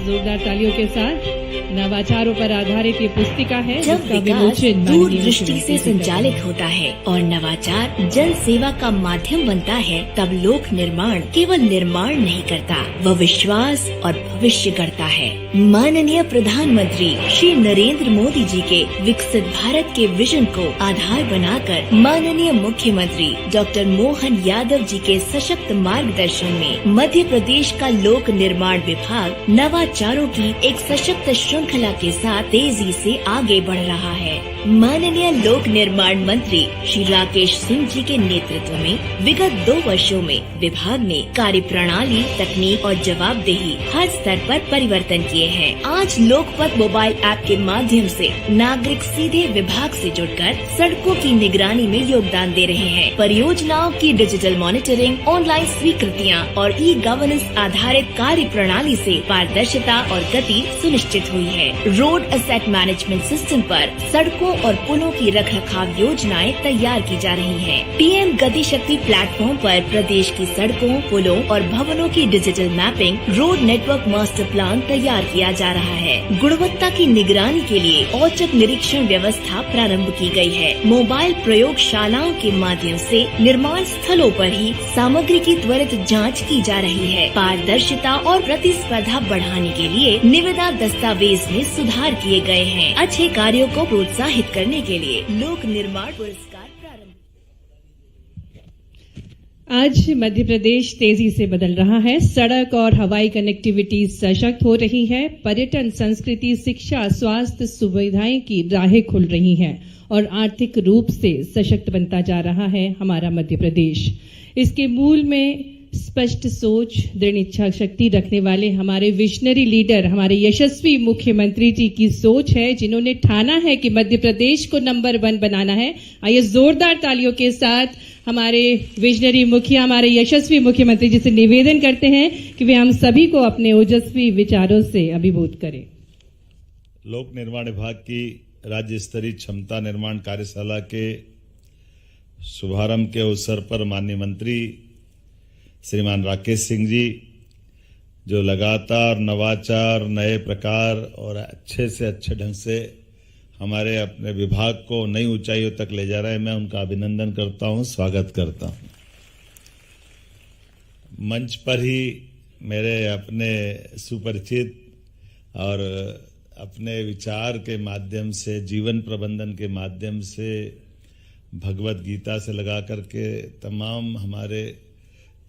जोरदार तालियों के साथ नवाचारों पर आधारित ये पुस्तिका है जब जिसका विकास विमोचन दूरदृष्टि से संचालित होता है और नवाचार जन सेवा का माध्यम बनता है, तब लोक निर्माण केवल निर्माण नहीं करता, वह विश्वास और भविष्य गढ़ता है। माननीय प्रधानमंत्री श्री नरेंद्र मोदी जी के विकसित भारत के विजन को आधार बनाकर माननीय मुख्यमंत्री डॉक्टर मोहन यादव जी के सशक्त मार्गदर्शन में मध्य प्रदेश का लोक निर्माण विभाग नवाचारों की एक सशक्त श्रृंखला के साथ तेजी से आगे बढ़ रहा है। माननीय लोक निर्माण मंत्री श्री राकेश सिंह जी के नेतृत्व में विगत 2 वर्षों में विभाग ने कार्य प्रणाली, तकनीक और जवाबदेही हर स्तर पर परिवर्तन किए हैं। आज लोकपथ मोबाइल ऐप के माध्यम से नागरिक सीधे विभाग से जुड़कर सड़कों की निगरानी में योगदान दे रहे हैं। परियोजनाओं की डिजिटल मॉनिटरिंग, ऑनलाइन स्वीकृतियाँ और ई-गवर्नेंस आधारित कार्य प्रणाली से पारदर्शिता और गति सुनिश्चित हुई है। रोड एसेट मैनेजमेंट सिस्टम पर सड़कों और पुलों की रखरखाव योजनाएं तैयार की जा रही हैं। PM गति शक्ति प्लेटफॉर्म पर प्रदेश की सड़कों, पुलों और भवनों की digital mapping, road network master plan तैयार किया जा रहा है। गुणवत्ता की निगरानी के लिए औचक निरीक्षण व्यवस्था प्रारंभ की गई है। मोबाइल प्रयोगशालाओं के माध्यम से निर्माण स्थलों पर ही सामग्री की त्वरित जाँच की जा रही है। पारदर्शिता और प्रतिस्पर्धा बढ़ाने के लिए निविदा दस्तावेज में सुधार किए गए हैं। अच्छे कार्यों को प्रोत्साहित करने के लिए लोक निर्माण पुरस्कार प्रारंभ। आज मध्य प्रदेश तेजी से बदल रहा है। सड़क और हवाई कनेक्टिविटी सशक्त हो रही है। पर्यटन, संस्कृति, शिक्षा, स्वास्थ्य सुविधाएं की राहें खुल रही हैं और आर्थिक रूप से सशक्त बनता जा रहा है हमारा मध्य प्रदेश। इसके मूल में स्पष्ट सोच, दृढ़ इच्छा शक्ति रखने वाले हमारे विजनरी लीडर, हमारे यशस्वी मुख्यमंत्री जी की सोच है, जिन्होंने ठाना है कि मध्य प्रदेश को नंबर 1 बनाना है। आइए जोरदार तालियों के साथ हमारे विजनरी मुखिया, हमारे यशस्वी मुख्यमंत्री जी से निवेदन करते हैं कि वे हम सभी को अपने ओजस्वी विचारों से अभिभूत करें। लोक निर्माण विभाग की राज्य स्तरीय क्षमता निर्माण कार्यशाला के शुभारंभ के अवसर पर माननीय मंत्री श्रीमान राकेश सिंह जी, जो लगातार नवाचार, नए प्रकार और अच्छे से अच्छे ढंग से हमारे अपने विभाग को नई ऊंचाइयों तक ले जा रहे हैं, मैं उनका अभिनंदन करता हूं, स्वागत करता हूं। मंच पर ही मेरे अपने सुपरिचित और अपने विचार के माध्यम से, जीवन प्रबंधन के माध्यम से, भगवत गीता से लगा करके तमाम हमारे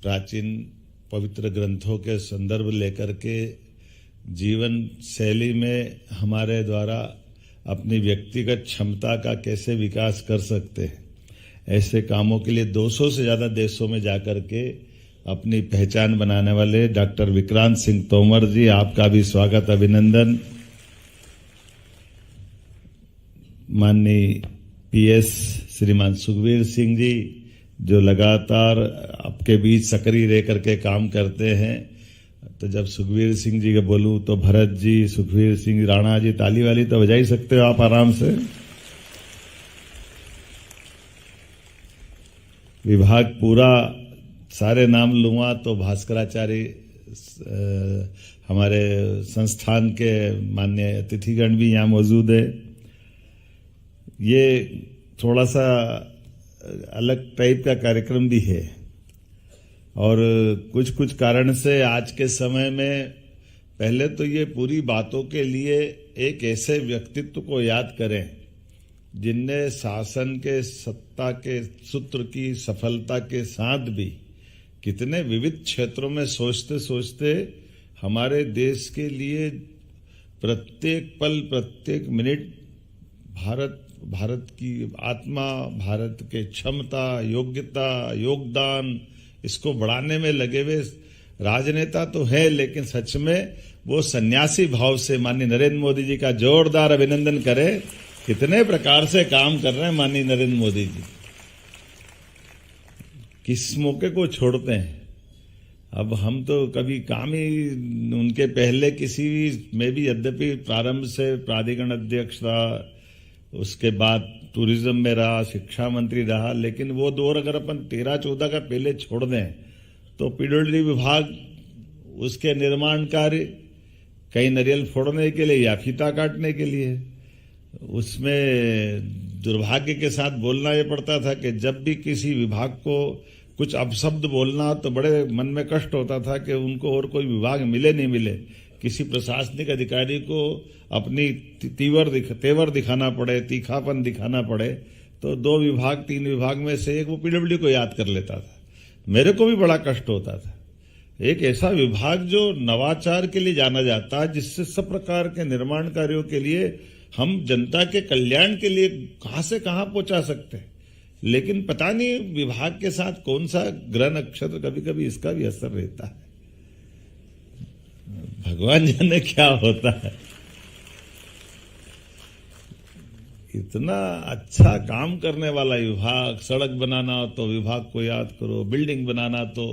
प्राचीन पवित्र ग्रंथों के संदर्भ लेकर के जीवन शैली में हमारे द्वारा अपनी व्यक्तिगत क्षमता का कैसे विकास कर सकते हैं, ऐसे कामों के लिए 200 से ज़्यादा देशों में जाकर के अपनी पहचान बनाने वाले डॉक्टर विक्रांत सिंह तोमर जी, आपका भी स्वागत, अभिनंदन। माननीय पीएस श्रीमान सुखबीर सिंह जी, जो लगातार आपके बीच सक्रिय रह करके काम करते हैं, तो जब सुखबीर सिंह जी के बोलूं तो भरत जी, सुखबीर सिंह, राणा जी, ताली वाली तो बजा ही सकते हो आप आराम से। विभाग पूरा सारे नाम लूंगा तो भास्कराचार्य हमारे संस्थान के माननीय अतिथिगण भी यहाँ मौजूद है। ये थोड़ा सा अलग टाइप का कार्यक्रम भी है और कुछ कारण से आज के समय में पहले तो ये पूरी बातों के लिए एक ऐसे व्यक्तित्व को याद करें जिनने शासन के, सत्ता के सूत्र की सफलता के साथ भी कितने विविध क्षेत्रों में सोचते सोचते हमारे देश के लिए प्रत्येक पल, प्रत्येक मिनट भारत की आत्मा, भारत के क्षमता, योग्यता, योगदान, इसको बढ़ाने में लगे हुए राजनेता तो है, लेकिन सच में वो सन्यासी भाव से माननीय नरेंद्र मोदी जी का जोरदार अभिनंदन करें। कितने प्रकार से काम कर रहे हैं माननीय नरेंद्र मोदी जी, किस मौके को छोड़ते हैं। अब हम तो कभी काम ही उनके पहले किसी में भी, यद्यपि प्रारंभ से प्राधिकरण अध्यक्ष था, उसके बाद टूरिज्म में रहा, शिक्षा मंत्री रहा, लेकिन वो दौर अगर अपन 13-14 का पहले छोड़ दें तो पीडब्ल्यूडी विभाग, उसके निर्माण कार्य, कहीं नारियल फोड़ने के लिए या फीता काटने के लिए, उसमें दुर्भाग्य के साथ बोलना ये पड़ता था कि जब भी किसी विभाग को कुछ अपशब्द बोलना तो बड़े मन में कष्ट होता था कि उनको और कोई विभाग मिले नहीं मिले, किसी प्रशासनिक अधिकारी को अपनी तेवर दिखाना पड़े, तीखापन दिखाना पड़े, तो 2 विभाग 3 विभाग में से एक वो पीडब्ल्यूडी को याद कर लेता था। मेरे को भी बड़ा कष्ट होता था। एक ऐसा विभाग जो नवाचार के लिए जाना जाता है, जिससे सब प्रकार के निर्माण कार्यों के लिए हम जनता के कल्याण के लिए कहां से कहां पहुंचा सकते हैं, लेकिन पता नहीं विभाग के साथ कौन सा ग्रह नक्षत्र, कभी कभी इसका भी असर रहता है। भगवान जाने क्या होता है। इतना अच्छा काम करने वाला विभाग, सड़क बनाना हो तो विभाग को याद करो, बिल्डिंग बनाना तो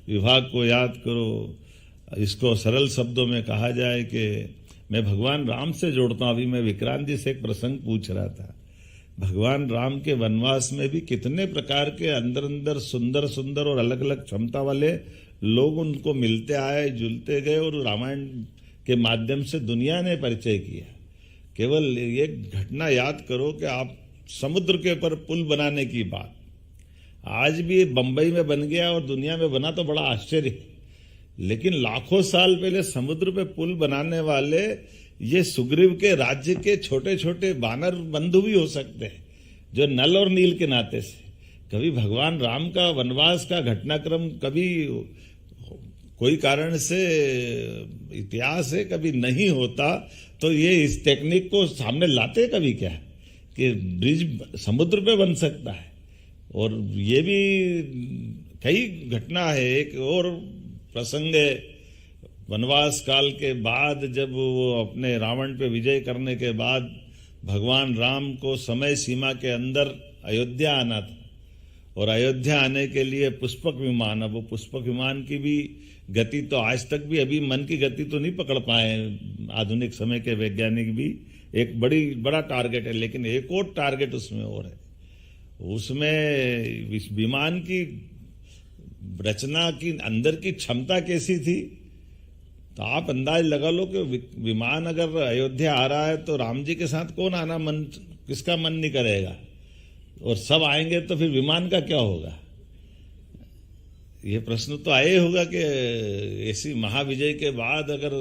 विभाग को याद करो। इसको सरल शब्दों में कहा जाए कि मैं भगवान राम से जोड़ता हूं। अभी मैं विक्रांत जी से एक प्रसंग पूछ रहा था, भगवान राम के वनवास में भी कितने प्रकार के अंदर सुंदर सुंदर और अलग अलग क्षमता वाले लोग उनको मिलते आए, जुलते गए और रामायण के माध्यम से दुनिया ने परिचय किया। केवल एक घटना याद करो कि आप समुद्र के ऊपर पुल बनाने की बात आज भी बंबई में बन गया और दुनिया में बना तो बड़ा आश्चर्य, लेकिन लाखों साल पहले समुद्र पे पुल बनाने वाले ये सुग्रीव के राज्य के छोटे छोटे बानर बंधु भी हो सकते हैं, जो नल और नील के नाते से, कभी भगवान राम का वनवास का घटनाक्रम कभी कोई कारण से इतिहास है कभी नहीं होता, तो ये इस टेक्निक को सामने लाते कभी क्या कि ब्रिज समुद्र पे बन सकता है। और ये भी कई घटना है। एक और प्रसंग है, वनवास काल के बाद जब वो अपने रावण पे विजय करने के बाद भगवान राम को समय सीमा के अंदर अयोध्या आना था, और अयोध्या आने के लिए पुष्पक विमान, अब वो पुष्पक विमान की भी गति तो आज तक भी अभी मन की गति तो नहीं पकड़ पाए आधुनिक समय के वैज्ञानिक भी, एक बड़ा टारगेट है, लेकिन एक और टारगेट उसमें और है। उसमें इस विमान की रचना की अंदर की क्षमता कैसी थी, तो आप अंदाज लगा लो कि विमान अगर अयोध्या आ रहा है तो राम जी के साथ कौन आना किसका मन नहीं करेगा, और सब आएंगे तो फिर विमान का क्या होगा। ये प्रश्न तो आए होगा कि ऐसी महाविजय के बाद अगर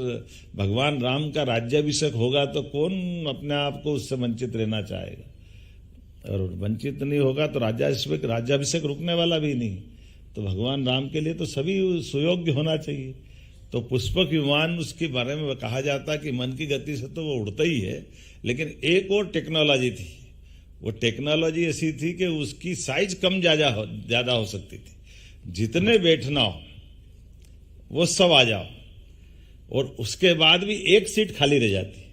भगवान राम का राज्याभिषेक होगा तो कौन अपने आप को उससे वंचित रहना चाहेगा, और वंचित नहीं होगा तो राज्याभिषेक रुकने वाला भी नहीं। तो भगवान राम के लिए तो सभी सुयोग्य होना चाहिए। तो पुष्पक विमान उसके बारे में कहा जाता कि मन की गति से तो वो उड़ता ही है, लेकिन एक और टेक्नोलॉजी थी। वो टेक्नोलॉजी ऐसी थी कि उसकी साइज कम ज्यादा हो सकती थी। जितने बैठना हो वो सब आ जाओ, और उसके बाद भी एक सीट खाली रह जाती।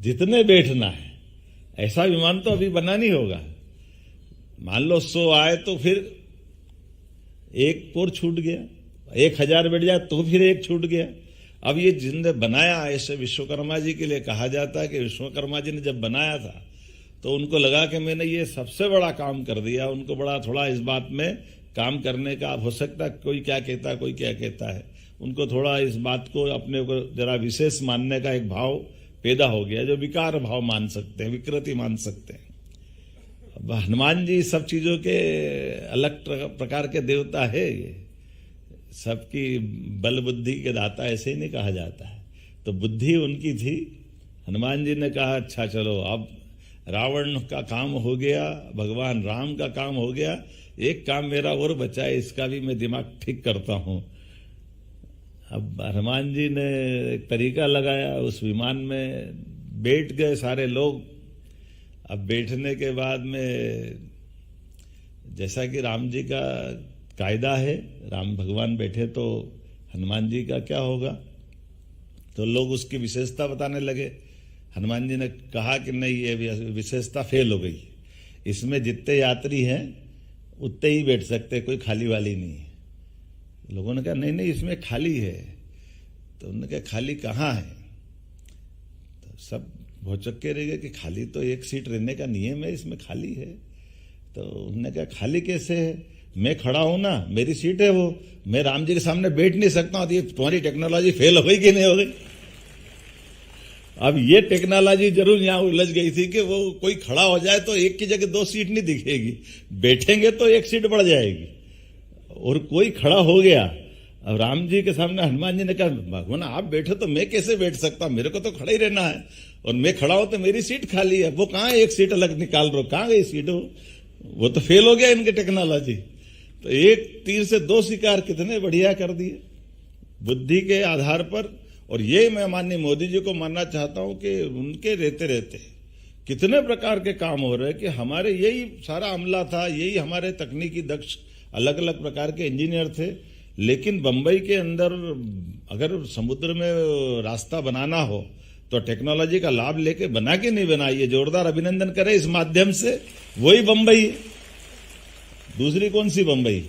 जितने बैठना है, ऐसा विमान तो अभी बना नहीं होगा। मान लो 100 आए तो फिर एक और छूट गया, 1000 बैठ जाए तो फिर एक छूट गया। अब ये जिनने बनाया, ऐसे विश्वकर्मा जी के लिए कहा जाता है कि विश्वकर्मा जी ने जब बनाया था तो उनको लगा कि मैंने ये सबसे बड़ा काम कर दिया। उनको बड़ा थोड़ा इस बात में काम करने का, हो सकता कोई क्या कहता है कोई क्या कहता है, उनको थोड़ा इस बात को अपने को जरा विशेष मानने का एक भाव पैदा हो गया, जो विकार भाव मान सकते हैं, विकृति मान सकते हैं। अब हनुमान जी सब चीजों के अलग प्रकार के देवता है, ये सबकी बल बुद्धि के दाता ऐसे ही नहीं कहा जाता है। तो बुद्धि उनकी थी। हनुमान जी ने कहा अच्छा चलो अब रावण का काम हो गया, भगवान राम का काम हो गया, एक काम मेरा और बचा है, इसका भी मैं दिमाग ठीक करता हूं। अब हनुमान जी ने एक तरीका लगाया, उस विमान में बैठ गए सारे लोग। अब बैठने के बाद में जैसा कि राम जी का कायदा है, राम भगवान बैठे तो हनुमान जी का क्या होगा, तो लोग उसकी विशेषता बताने लगे। हनुमान जी ने कहा कि नहीं, ये विशेषता फेल हो गई, इसमें जितने यात्री हैं उतने ही बैठ सकते, कोई खाली वाली नहीं है। लोगों ने कहा नहीं नहीं इसमें खाली है। तो उन्होंने कहा खाली कहाँ है, तो सब भौचक्के रह गए कि खाली तो एक सीट रहने का नियम है, इसमें खाली है। तो उन्होंने कहा खाली कैसे है, मैं खड़ा हूं ना, मेरी सीट है वो, मैं राम जी के सामने बैठ नहीं सकता हूं। तो ये तुम्हारी टेक्नोलॉजी फेल हो गई कि नहीं हो गई। अब ये टेक्नोलॉजी जरूर यहां उलझ गई थी कि वो कोई खड़ा हो जाए तो एक की जगह 2 सीट नहीं दिखेगी, बैठेंगे तो 1 सीट बढ़ जाएगी। और कोई खड़ा हो गया, अब राम जी के सामने हनुमान जी ने कहा भगवान आप बैठो तो मैं कैसे बैठ सकता, मेरे को तो खड़ा ही रहना है, और मैं खड़ा हूं तो मेरी सीट खाली है। वो कहां 1 सीट अलग निकाल रहे हो, कहां गई सीट, वो तो फेल हो गया इनकी टेक्नोलॉजी। तो एक तीर से 2 शिकार कितने बढ़िया कर दिए बुद्धि के आधार पर। और ये मैं माननीय मोदी जी को मानना चाहता हूं कि उनके रहते रहते कितने प्रकार के काम हो रहे हैं कि हमारे यही सारा अमला था, यही हमारे तकनीकी दक्ष अलग अलग प्रकार के इंजीनियर थे। लेकिन बंबई के अंदर अगर समुद्र में रास्ता बनाना हो तो टेक्नोलॉजी का लाभ लेके बना के नहीं बनाइए, जोरदार अभिनंदन करें इस माध्यम से। वही बंबई, दूसरी कौन सी बंबई,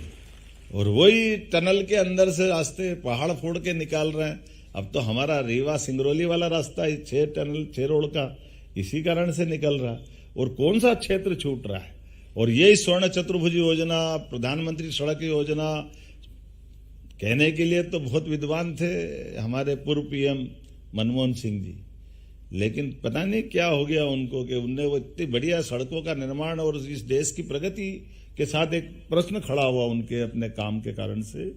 और वही टनल के अंदर से रास्ते पहाड़ फोड़ के निकाल रहे हैं। अब तो हमारा रीवा सिंगरौली वाला रास्ता 6 रोड का इसी कारण से निकल रहा। और कौन सा क्षेत्र छूट रहा है। और यही स्वर्ण चतुर्भुज योजना, प्रधानमंत्री सड़क योजना, कहने के लिए तो बहुत विद्वान थे हमारे पूर्व पीएम मनमोहन सिंह जी, लेकिन पता नहीं क्या हो गया उनको कि उनने वो इतनी बढ़िया सड़कों का निर्माण और इस देश की प्रगति के साथ एक प्रश्न खड़ा हुआ उनके अपने काम के कारण से।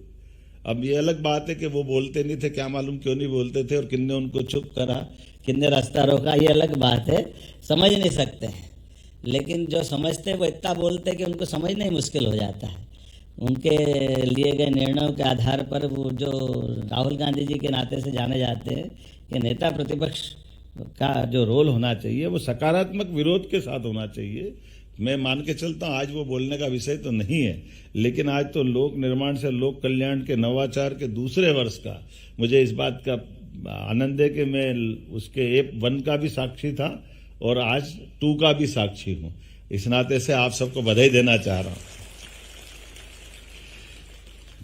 अब ये अलग बात है कि वो बोलते नहीं थे, क्या मालूम क्यों नहीं बोलते थे और किन्ने उनको चुप करा, किन्ने रास्ता रोका, ये अलग बात है, समझ नहीं सकते हैं। लेकिन जो समझते वो इतना बोलते कि उनको समझना ही मुश्किल हो जाता है। उनके लिए गए निर्णयों के आधार पर वो जो राहुल गांधी जी के नाते से जाने जाते हैं कि नेता प्रतिपक्ष का जो रोल होना चाहिए वो सकारात्मक विरोध के साथ होना चाहिए। मैं मान के चलता हूँ आज वो बोलने का विषय तो नहीं है, लेकिन आज तो लोक निर्माण से लोक कल्याण के नवाचार के दूसरे वर्ष का मुझे इस बात का आनंद है कि मैं उसके एप 1 का भी साक्षी था और आज 2 का भी साक्षी हूँ। इस नाते से आप सबको बधाई देना चाह रहा हूँ।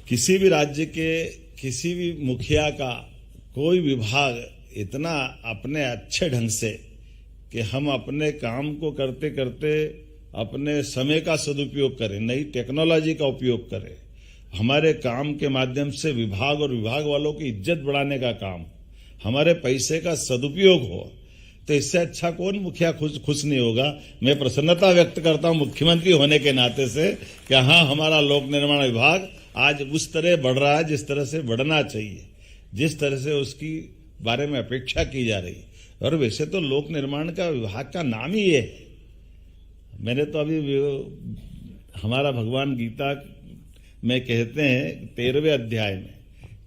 किसी भी राज्य के किसी भी मुखिया का कोई विभाग इतना अपने अच्छे ढंग से कि हम अपने काम को करते करते अपने समय का सदुपयोग करें, नई टेक्नोलॉजी का उपयोग करें, हमारे काम के माध्यम से विभाग और विभाग वालों की इज्जत बढ़ाने का काम, हमारे पैसे का सदुपयोग हो, तो इससे अच्छा कौन मुखिया खुश नहीं होगा। मैं प्रसन्नता व्यक्त करता हूं मुख्यमंत्री होने के नाते से कि हाँ, हमारा लोक निर्माण विभाग आज उस तरह बढ़ रहा है जिस तरह से बढ़ना चाहिए, जिस तरह से उसकी बारे में अपेक्षा की जा रही। और वैसे तो लोक निर्माण का विभाग का नाम ही ये है। मैंने तो अभी हमारा भगवान गीता में कहते हैं 13वें अध्याय में,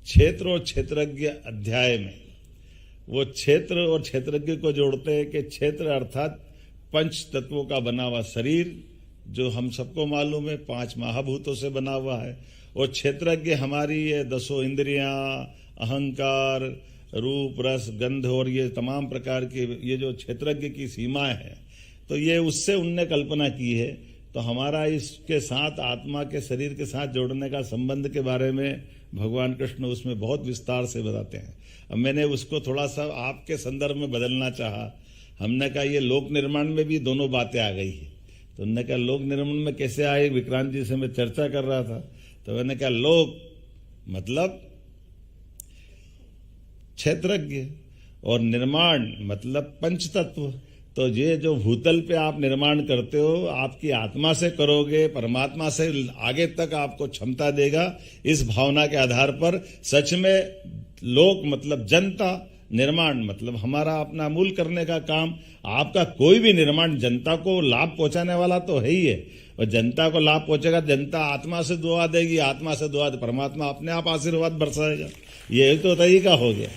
क्षेत्र और क्षेत्रज्ञ अध्याय में वो क्षेत्र और क्षेत्रज्ञ को जोड़ते हैं कि क्षेत्र अर्थात 5 तत्वों का बना हुआ शरीर जो हम सबको मालूम है 5 महाभूतों से बना हुआ है, और क्षेत्रज्ञ हमारी ये 10 इंद्रियां, अहंकार, रूप, रस, गंध और ये तमाम प्रकार के ये जो क्षेत्रज्ञ की सीमाएं हैं, तो ये उससे उनने कल्पना की है। तो हमारा इसके साथ आत्मा के शरीर के साथ जोड़ने का संबंध के बारे में भगवान कृष्ण उसमें बहुत विस्तार से बताते हैं। अब मैंने उसको थोड़ा सा आपके संदर्भ में बदलना चाहा। हमने कहा ये लोक निर्माण में भी दोनों बातें आ गई है, तो उन्होंने कहा लोक निर्माण में कैसे आए। विक्रांत जी से मैं चर्चा कर रहा था तो मैंने कहा लोक मतलब क्षेत्रज्ञ और निर्माण मतलब 5 तत्व। तो ये जो भूतल पे आप निर्माण करते हो आपकी आत्मा से करोगे, परमात्मा से आगे तक आपको क्षमता देगा। इस भावना के आधार पर सच में लोक मतलब जनता, निर्माण मतलब हमारा अपना मूल करने का काम। आपका कोई भी निर्माण जनता को लाभ पहुंचाने वाला तो है ही है, और जनता को लाभ पहुंचेगा, जनता आत्मा से दुआ देगी, आत्मा से दुआ परमात्मा अपने आप आशीर्वाद बरसाएगा। ये तो तरीका हो गया,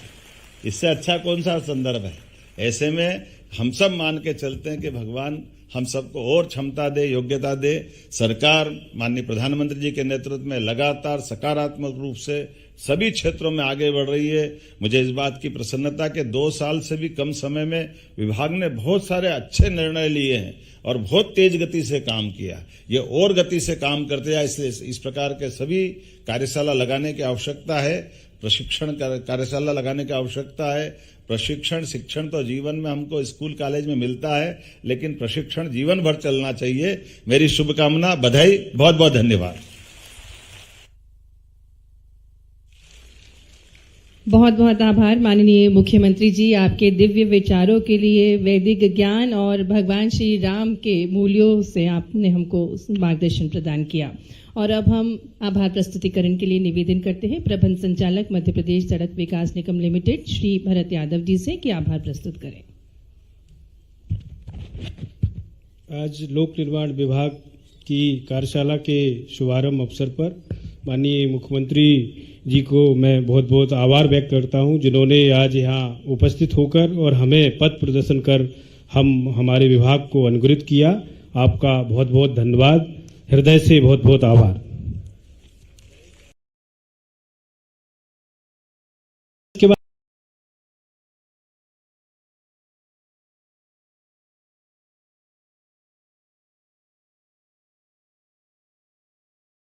इससे अच्छा कौन सा संदर्भ है। ऐसे में हम सब मान के चलते हैं कि भगवान हम सबको और क्षमता दे, योग्यता दे। सरकार माननीय प्रधानमंत्री जी के नेतृत्व में लगातार सकारात्मक रूप से सभी क्षेत्रों में आगे बढ़ रही है। मुझे इस बात की प्रसन्नता कि 2 साल से भी कम समय में विभाग ने बहुत सारे अच्छे निर्णय लिए हैं और बहुत तेज गति से काम किया। ये और गति से काम करते जाए, इसलिए इस प्रकार के सभी कार्यशाला लगाने की आवश्यकता है, प्रशिक्षण कार्यशाला लगाने की आवश्यकता है। प्रशिक्षण शिक्षण तो जीवन में हमको स्कूल कॉलेज में मिलता है, लेकिन प्रशिक्षण जीवन भर चलना चाहिए। मेरी शुभकामना, बधाई, बहुत बहुत धन्यवाद। बहुत बहुत आभार माननीय मुख्यमंत्री जी, आपके दिव्य विचारों के लिए, वैदिक ज्ञान और भगवान श्री राम के मूल्यों से आपने हमको मार्गदर्शन प्रदान किया। और अब हम आभार प्रस्तुतिकरण के लिए निवेदन करते हैं प्रबंध संचालक मध्य प्रदेश सड़क विकास निगम लिमिटेड श्री भरत यादव जी से कि आभार प्रस्तुत करें। आज लोक निर्माण विभाग की कार्यशाला के शुभारंभ अवसर पर माननीय मुख्यमंत्री जी को मैं बहुत बहुत आभार व्यक्त करता हूं, जिन्होंने आज यहाँ उपस्थित होकर और हमें पथ प्रदर्शन कर हमारे विभाग को अनुग्रहित किया। आपका बहुत बहुत धन्यवाद, हृदय से बहुत बहुत आभार।